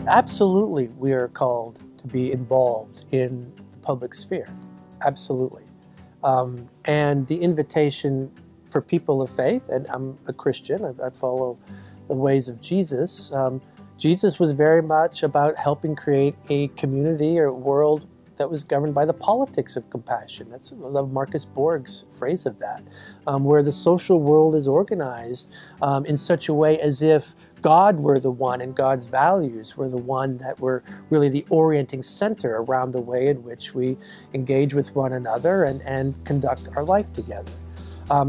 Absolutely, we are called to be involved in the public sphere. Absolutely. And the invitation for people of faith, and I'm a Christian, I follow the ways of Jesus. Jesus was very much about helping create a community or world that was governed by the politics of compassion. That's, I love Marcus Borg's phrase of that, where the social world is organized in such a way as if God were the one and God's values were the one that were really the orienting center around the way in which we engage with one another and conduct our life together.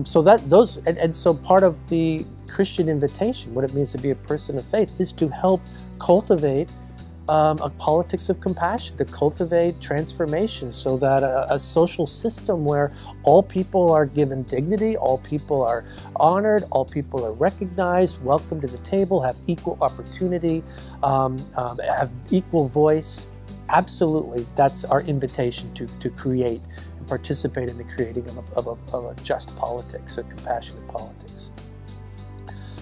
So part of the Christian invitation, what it means to be a person of faith, is to help cultivate a politics of compassion, to cultivate transformation so that a social system where all people are given dignity, all people are honored, all people are recognized, welcome to the table, have equal opportunity, have equal voice. Absolutely, that's our invitation to create and participate in the creating of a just politics, a compassionate politics.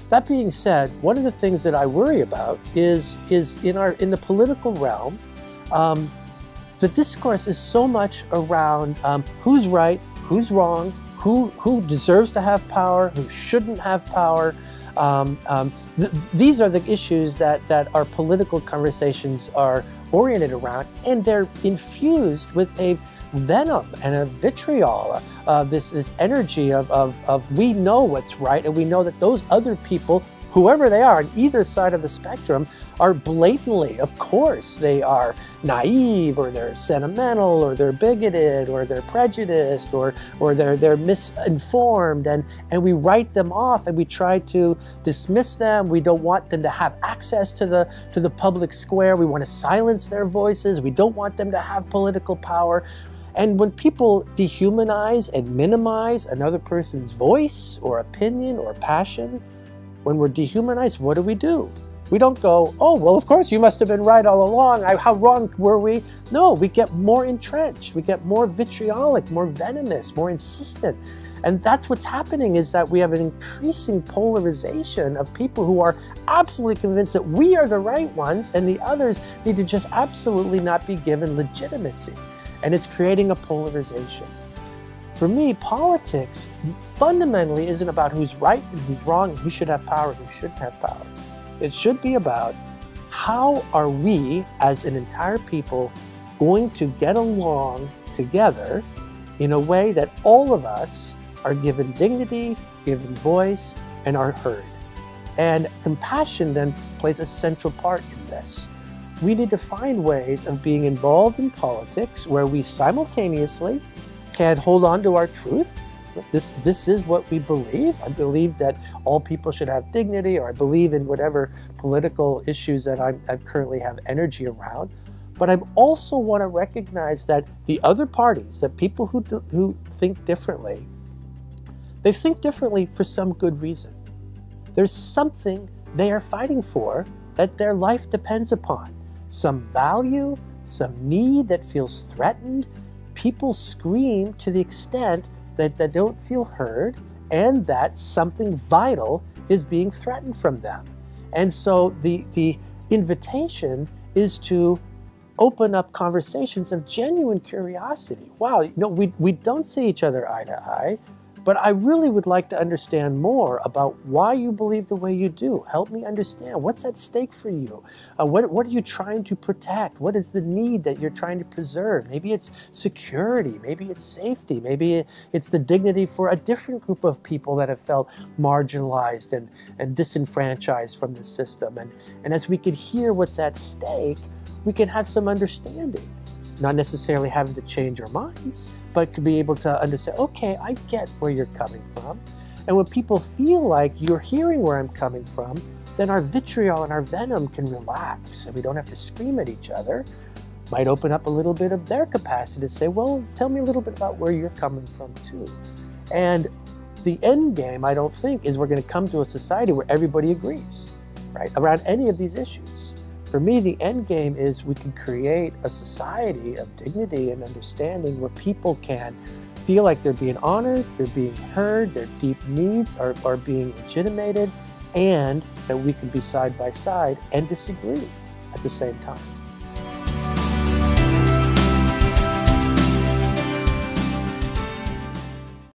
That being said, one of the things that I worry about is in the political realm, the discourse is so much around who's right, who's wrong, who deserves to have power, who shouldn't have power. These are the issues that our political conversations are oriented around, and they're infused with a venom and a vitriol, this energy of we know what's right, and we know that those other people, whoever they are on either side of the spectrum, are blatantly, of course, they are naive, or they're sentimental, or they're bigoted, or they're prejudiced, or they're misinformed, and we write them off and we try to dismiss them. We don't want them to have access to the public square. We want to silence their voices. We don't want them to have political power. And when people dehumanize and minimize another person's voice or opinion or passion, when we're dehumanized, what do? We don't go, oh, well, of course, you must have been right all along. How wrong were we? No, we get more entrenched. We get more vitriolic, more venomous, more insistent. And that's what's happening, is that we have an increasing polarization of people who are absolutely convinced that we are the right ones and the others need to just absolutely not be given legitimacy. And it's creating a polarization. For me, politics fundamentally isn't about who's right and who's wrong and who should have power and who shouldn't have power. It should be about how are we as an entire people going to get along together in a way that all of us are given dignity, given voice, and are heard. And compassion then plays a central part in this. We need to find ways of being involved in politics where we simultaneously can hold on to our truth. This is what we believe. I believe that all people should have dignity, or I believe in whatever political issues that I currently have energy around. But I also want to recognize that the other parties, that people who think differently, they think differently for some good reason. There's something they are fighting for that their life depends upon. Some value, some need that feels threatened. People scream to the extent that they don't feel heard and that something vital is being threatened from them. And so the invitation is to open up conversations of genuine curiosity. Wow, we don't see each other eye to eye, but I really would like to understand more about why you believe the way you do. Help me understand. What's at stake for you? What are you trying to protect? What is the need that you're trying to preserve? Maybe it's security. Maybe it's safety. Maybe it's the dignity for a different group of people that have felt marginalized and disenfranchised from the system. And as we can hear what's at stake, we can have some understanding. Not necessarily having to change our minds, but to be able to understand, okay, I get where you're coming from. And when people feel like you're hearing where I'm coming from, then our vitriol and our venom can relax and we don't have to scream at each other. Might open up a little bit of their capacity to say, well, tell me a little bit about where you're coming from too. And the end game, I don't think, is we're going to come to a society where everybody agrees, right, around any of these issues. For me, the end game is we can create a society of dignity and understanding where people can feel like they're being honored, they're being heard, their deep needs are being legitimated, and that we can be side by side and disagree. at the same time.